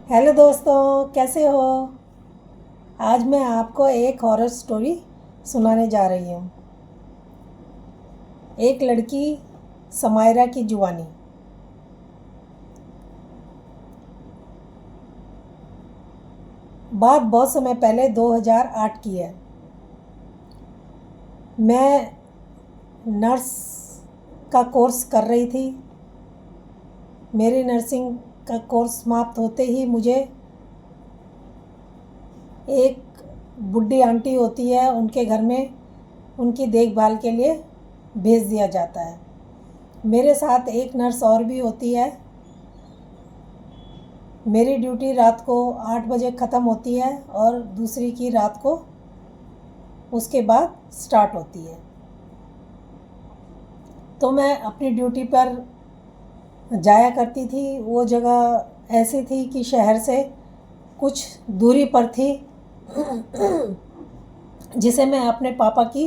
Hello दोस्तों, कैसे हो। आज मैं आपको एक हॉरर स्टोरी सुनाने जा रही हूँ। एक लड़की समायरा की जुबानी। बात बहुत समय पहले 2008 की है। मैं नर्स का कोर्स कर रही थी। मेरी नर्सिंग का कोर्स समाप्त होते ही मुझे एक बुढ़ी आंटी होती है, उनके घर में उनकी देखभाल के लिए भेज दिया जाता है। मेरे साथ एक नर्स और भी होती है। मेरी ड्यूटी रात को 8 बजे ख़त्म होती है और दूसरी की रात को उसके बाद स्टार्ट होती है। तो मैं अपनी ड्यूटी पर जाया करती थी। वो जगह ऐसी थी कि शहर से कुछ दूरी पर थी, जिसे मैं अपने पापा की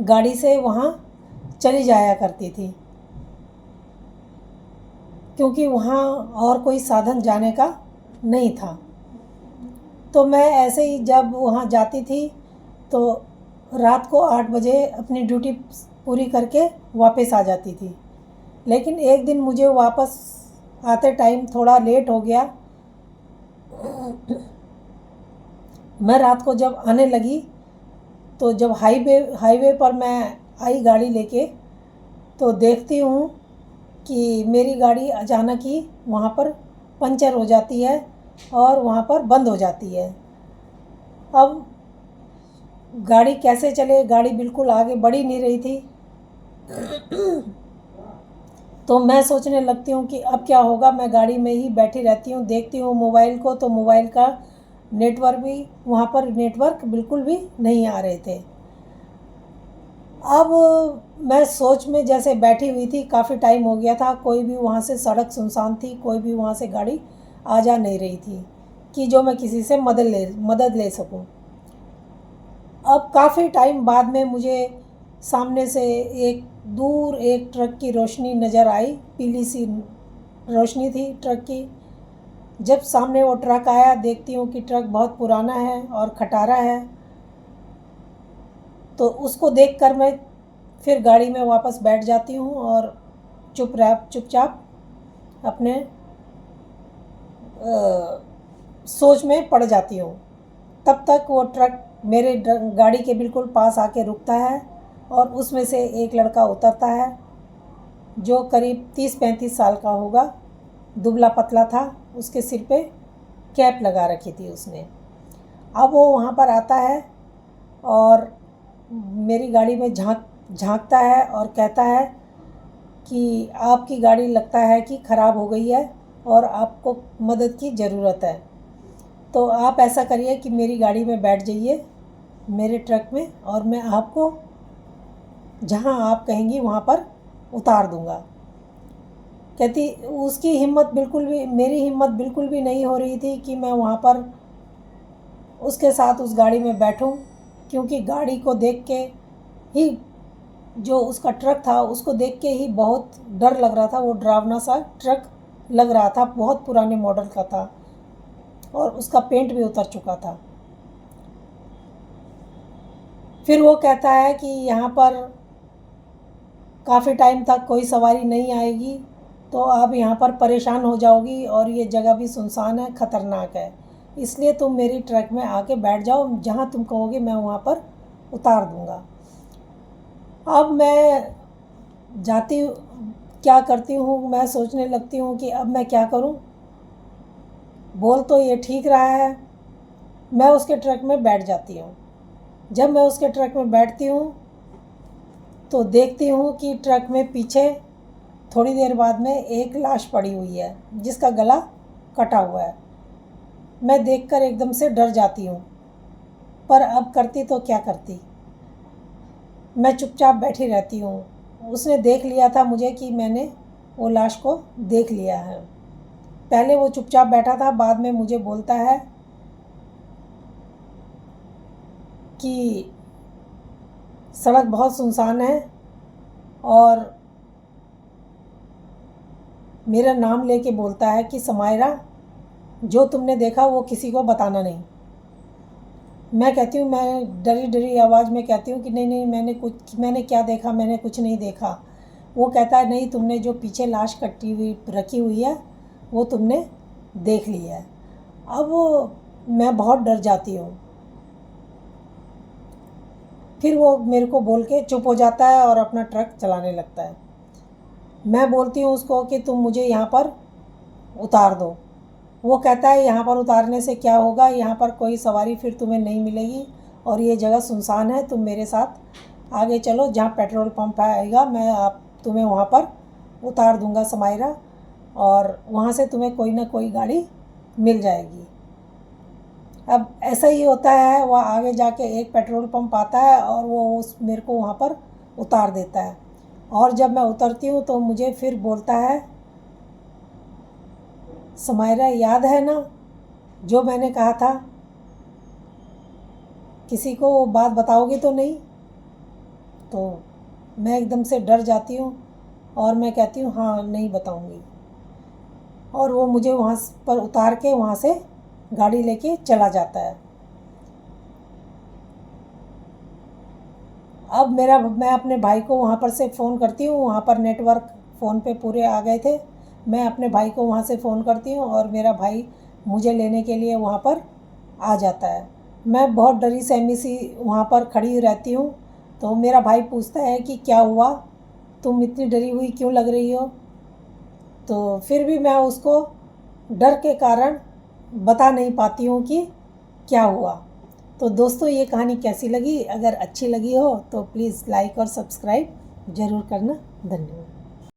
गाड़ी से वहाँ चली जाया करती थी, क्योंकि वहाँ और कोई साधन जाने का नहीं था। तो मैं ऐसे ही जब वहाँ जाती थी तो रात को 8 बजे अपनी ड्यूटी पूरी करके वापस आ जाती थी। लेकिन एक दिन मुझे वापस आते टाइम थोड़ा लेट हो गया। मैं रात को जब आने लगी तो जब हाईवे पर मैं आई गाड़ी लेके, तो देखती हूँ कि मेरी गाड़ी अचानक ही वहाँ पर पंचर हो जाती है और वहाँ पर बंद हो जाती है। अब गाड़ी कैसे चले, गाड़ी बिल्कुल आगे बढ़ ही नहीं रही थी। तो मैं सोचने लगती हूँ कि अब क्या होगा। मैं गाड़ी में ही बैठी रहती हूँ, देखती हूँ मोबाइल को, तो मोबाइल का नेटवर्क भी, वहाँ पर नेटवर्क बिल्कुल भी नहीं आ रहे थे। अब मैं सोच में जैसे बैठी हुई थी, काफ़ी टाइम हो गया था, कोई भी वहाँ से, सड़क सुनसान थी, कोई भी वहाँ से गाड़ी आ जा नहीं रही थी कि जो मैं किसी से मदद ले सकूं। अब काफ़ी टाइम बाद में मुझे सामने से एक दूर एक ट्रक की रोशनी नज़र आई। पीली सी रोशनी थी ट्रक की। जब सामने वो ट्रक आया, देखती हूँ कि ट्रक बहुत पुराना है और खटारा है। तो उसको देखकर मैं फिर गाड़ी में वापस बैठ जाती हूँ और चुपचाप अपने सोच में पड़ जाती हूँ। तब तक वो ट्रक मेरे गाड़ी के बिल्कुल पास आके रुकता है और उसमें से एक लड़का उतरता है, जो करीब 30-35 साल का होगा। दुबला पतला था, उसके सिर पे कैप लगा रखी थी उसने। अब वो वहाँ पर आता है और मेरी गाड़ी में झांकता है और कहता है कि आपकी गाड़ी लगता है कि ख़राब हो गई है और आपको मदद की ज़रूरत है। तो आप ऐसा करिए कि मेरी गाड़ी में बैठ जाइए, मेरे ट्रक में, और मैं आपको जहाँ आप कहेंगी वहाँ पर उतार दूँगा। कहती, उसकी हिम्मत बिल्कुल भी, मेरी हिम्मत बिल्कुल भी नहीं हो रही थी कि मैं वहाँ पर उसके साथ उस गाड़ी में बैठूं, क्योंकि गाड़ी को देख के ही, जो उसका ट्रक था उसको देख के ही बहुत डर लग रहा था। वो डरावना सा ट्रक लग रहा था, बहुत पुराने मॉडल का था और उसका पेंट भी उतर चुका था। फिर वो कहता है कि यहाँ पर काफ़ी टाइम तक कोई सवारी नहीं आएगी, तो आप यहाँ पर परेशान हो जाओगी और ये जगह भी सुनसान है, ख़तरनाक है, इसलिए तुम मेरी ट्रक में आके बैठ जाओ, जहाँ तुम कहोगे मैं वहाँ पर उतार दूँगा। अब मैं जाती, क्या करती हूँ, मैं सोचने लगती हूँ कि अब मैं क्या करूँ। बोल तो ये ठीक रहा है। मैं उसके ट्रक में बैठ जाती हूँ। जब मैं उसके ट्रक में बैठती हूँ तो देखती हूँ कि ट्रक में पीछे थोड़ी देर बाद में एक लाश पड़ी हुई है, जिसका गला कटा हुआ है। मैं देखकर एकदम से डर जाती हूँ, पर अब करती तो क्या करती। मैं चुपचाप बैठी रहती हूँ। उसने देख लिया था मुझे कि मैंने वो लाश को देख लिया है। पहले वो चुपचाप बैठा था, बाद में मुझे बोलता है कि सड़क बहुत सुनसान है, और मेरा नाम लेके बोलता है कि समायरा, जो तुमने देखा वो किसी को बताना नहीं। मैं कहती हूँ, मैं डरी डरी आवाज़ में कहती हूँ कि नहीं नहीं, मैंने क्या देखा, मैंने कुछ नहीं देखा। वो कहता है नहीं, तुमने जो पीछे लाश कटी हुई रखी हुई है वो तुमने देख ली है। अब मैं बहुत डर जाती हूँ। फिर वो मेरे को बोल के चुप हो जाता है और अपना ट्रक चलाने लगता है। मैं बोलती हूँ उसको कि तुम मुझे यहाँ पर उतार दो। वो कहता है यहाँ पर उतारने से क्या होगा, यहाँ पर कोई सवारी फिर तुम्हें नहीं मिलेगी और ये जगह सुनसान है, तुम मेरे साथ आगे चलो, जहाँ पेट्रोल पंप आएगा मैं तुम्हें वहाँ पर उतार दूँगा समायरा, और वहाँ से तुम्हें कोई ना कोई गाड़ी मिल जाएगी। अब ऐसा ही होता है, वह आगे जाके एक पेट्रोल पंप आता है और वो मेरे को वहाँ पर उतार देता है। और जब मैं उतरती हूँ तो मुझे फिर बोलता है, समायरा याद है ना जो मैंने कहा था, किसी को वो बात बताओगे तो नहीं? तो मैं एकदम से डर जाती हूँ और मैं कहती हूँ हाँ नहीं बताऊँगी। और वो मुझे वहाँ पर उतार के वहाँ से गाड़ी लेके चला जाता है। अब मैं अपने भाई को वहाँ पर से फ़ोन करती हूँ, वहाँ पर नेटवर्क फ़ोन पे पूरे आ गए थे। मैं अपने भाई को वहाँ से फ़ोन करती हूँ और मेरा भाई मुझे लेने के लिए वहाँ पर आ जाता है। मैं बहुत डरी सहमी सी वहाँ पर खड़ी रहती हूँ। तो मेरा भाई पूछता है कि क्या हुआ, तुम इतनी डरी हुई क्यों लग रही हो? तो फिर भी मैं उसको डर के कारण बता नहीं पाती हूँ कि क्या हुआ। तो दोस्तों, ये कहानी कैसी लगी? अगर अच्छी लगी हो तो प्लीज़ लाइक और सब्सक्राइब ज़रूर करना। धन्यवाद।